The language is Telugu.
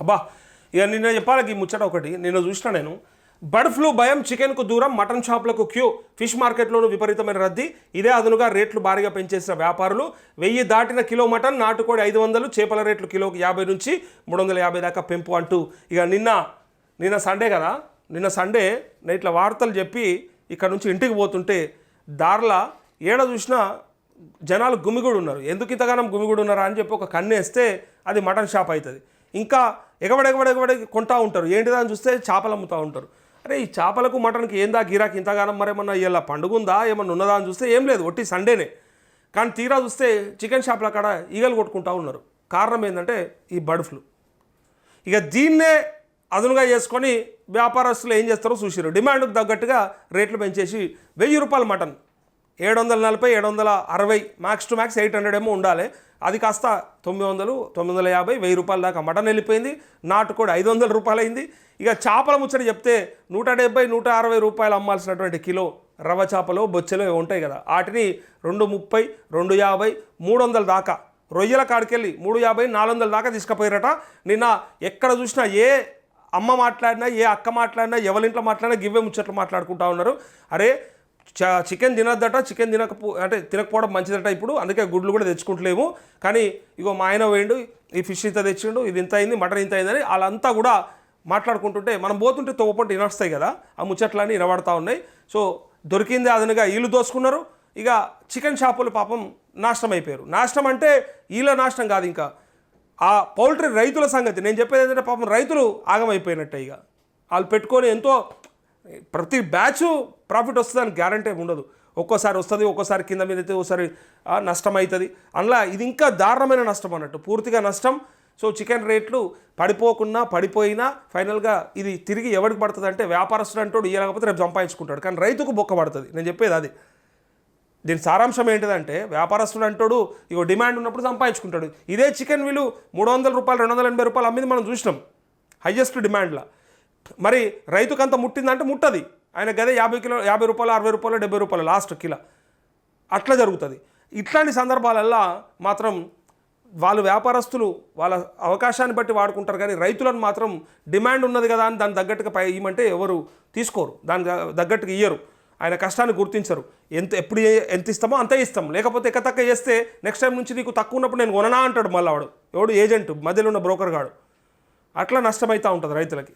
అబ్బా ఇక నిన్న చెప్పాలి ఈ ముచ్చట ఒకటి నిన్న చూసిన నేను బర్డ్ ఫ్లూ భయం చికెన్కు దూరం మటన్ షాపులకు క్యూ ఫిష్ మార్కెట్లోనూ విపరీతమైన రద్దీ ఇదే అదునుగా రేట్లు భారీగా పెంచేసిన వ్యాపారులు 1000 దాటిన కిలో మటన్ నాటుకోడి 500 చేపల రేట్లు కిలోకి 50 నుంచి 350 దాకా పెంపు అంటూ ఇక నిన్న సండే కదా నిన్న సండే ఇట్లా వార్తలు చెప్పి ఇక్కడ నుంచి ఇంటికి పోతుంటే దారిలో ఏడ చూసినా జనాలు గుమిగూడు ఉన్నారు. ఎందుకు ఇంతగానం గుమిగూడు ఉన్నారా అని చెప్పి ఒక కన్ను వేస్తే అది మటన్ షాప్ అవుతుంది. ఇంకా ఎగబడి కొంటా ఉంటారు. ఏంటిదని చూస్తే చేపలు అమ్ముతూ ఉంటారు. అరే ఈ చేపలకు మటన్కి ఏందా గిరాకి ఇంతగానం మరేమన్నా ఇలా పండుగ ఉందా ఏమన్నా ఉన్నదా అని చూస్తే ఏం లేదు, ఒట్టి సండేనే. కానీ తీరా చూస్తే చికెన్ షాప్ల కాడ ఈగలు కొట్టుకుంటూ ఉన్నారు. కారణం ఏంటంటే ఈ బర్డ్ ఫ్లూ. ఇక దీన్నే అదునుగా చేసుకొని వ్యాపారస్తులు ఏం చేస్తారో చూసిరు. డిమాండ్కు తగ్గట్టుగా రేట్లు పెంచేసి 1000 రూపాయల మటన్ 740 760 మ్యాక్స్ టు మ్యాక్స్ 800 ఏమో ఉండాలి. అది కాస్త 900 950 1000 రూపాయల దాకా మటన్ వెళ్ళిపోయింది. నాటుకోడి 500 రూపాయలు అయింది. ఇక చేపల ముచ్చట చెప్తే 170 160 రూపాయలు అమ్మాల్సినటువంటి కిలో రవ్వ చేపలు బొచ్చెలు ఉంటాయి కదా, వాటిని 230 250 300 దాకా రొయ్యల కాడికెళ్ళి 350 400 దాకా తీసుకుపోయారట. నిన్న ఎక్కడ చూసినా ఏ అమ్మ మాట్లాడినా ఏ అక్క మాట్లాడినా ఎవరింట్లో మాట్లాడినా గివ్వే ముచ్చట్లు మాట్లాడుకుంటా ఉన్నారు. అరే చికెన్ తినద్దట, చికెన్ తినకపోవడం మంచిదట ఇప్పుడు, అందుకే గుడ్లు కూడా తెచ్చుకుంటలేము. కానీ ఇగో మా ఆయన పోయిండు, ఈ ఫిష్ ఇంత తెచ్చిండు, ఇది ఇంత అయింది, మటన్ ఇంత అయిందని వాళ్ళంతా కూడా మాట్లాడుకుంటుంటే మనం పోతుంటే తోపంటి వినొస్తాయి కదా, ఆ ముచ్చట్లన్నీ వినబడతా ఉన్నాయి. సో దొరికింది అదనగా వీళ్ళు దోసుకున్నారు. ఇక చికెన్ షాపులు పాపం నాశనం అయిపోయారు. నాశనం అంటే వీళ్ళ నాశనం కాదు, ఇంకా ఆ పౌల్ట్రీ రైతుల సంగతి నేను చెప్పేది ఏంటంటే పాపం రైతులు ఆగమైపోయినట్టే. ఇక వాళ్ళు పెట్టుకొని ఎంతో ప్రతి బ్యాచ్ ప్రాఫిట్ వస్తుందని గ్యారంటీ ఉండదు. ఒక్కోసారి వస్తుంది, ఒక్కోసారి కింద మీద అయితే ఒకసారి నష్టం అవుతుంది. అందులో ఇది ఇంకా దారుణమైన నష్టం అన్నట్టు, పూర్తిగా నష్టం. సో చికెన్ రేట్లు పడిపోయినా ఫైనల్గా ఇది తిరిగి ఎవరికి పడుతుంది అంటే వ్యాపారస్తుడు అంటాడు ఇవ్వకపోతే రేపు సంపాదించుకుంటాడు, కానీ రైతుకు బొక్క పడుతుంది. నేను చెప్పేది అది. దీని సారాంశం ఏంటిదంటే వ్యాపారస్తుడు అంటాడు ఇగో డిమాండ్ ఉన్నప్పుడు సంపాదించుకుంటాడు. ఇదే చికెన్ విలువ 300 రూపాయలు 280 రూపాయలు అమ్మింది మనం చూసినాం హైయెస్ట్ డిమాండ్లో. మరి రైతుకంత ముట్టిందంటే ముట్టది, ఆయన గదే 50 రూపాయలు 60 రూపాయలు 70 రూపాయలు లాస్ట్ కిలో అట్లా జరుగుతుంది. ఇట్లాంటి సందర్భాలల్లో మాత్రం వాళ్ళు వ్యాపారస్తులు వాళ్ళ అవకాశాన్ని బట్టి వాడుకుంటారు, కానీ రైతులను మాత్రం డిమాండ్ ఉన్నది కదా అని దాని తగ్గట్టుగా ఇవ్వమంటే ఎవరు తీసుకోరు, దానికి తగ్గట్టుగా ఇయ్యరు. ఆయన కష్టాన్ని గుర్తించరు. ఎప్పుడు ఎంత ఇస్తామో అంతే ఇస్తాం, లేకపోతే ఎక్కతక్క చేస్తే నెక్స్ట్ టైం నుంచి నీకు తక్కువ ఉన్నప్పుడు నేను కొననా అంటాడు మళ్ళీ వాడు, ఎవడు ఏజెంట్ మధ్యలో ఉన్న బ్రోకర్ గాడు. అట్లా నష్టమవుతూ ఉంటుంది రైతులకి.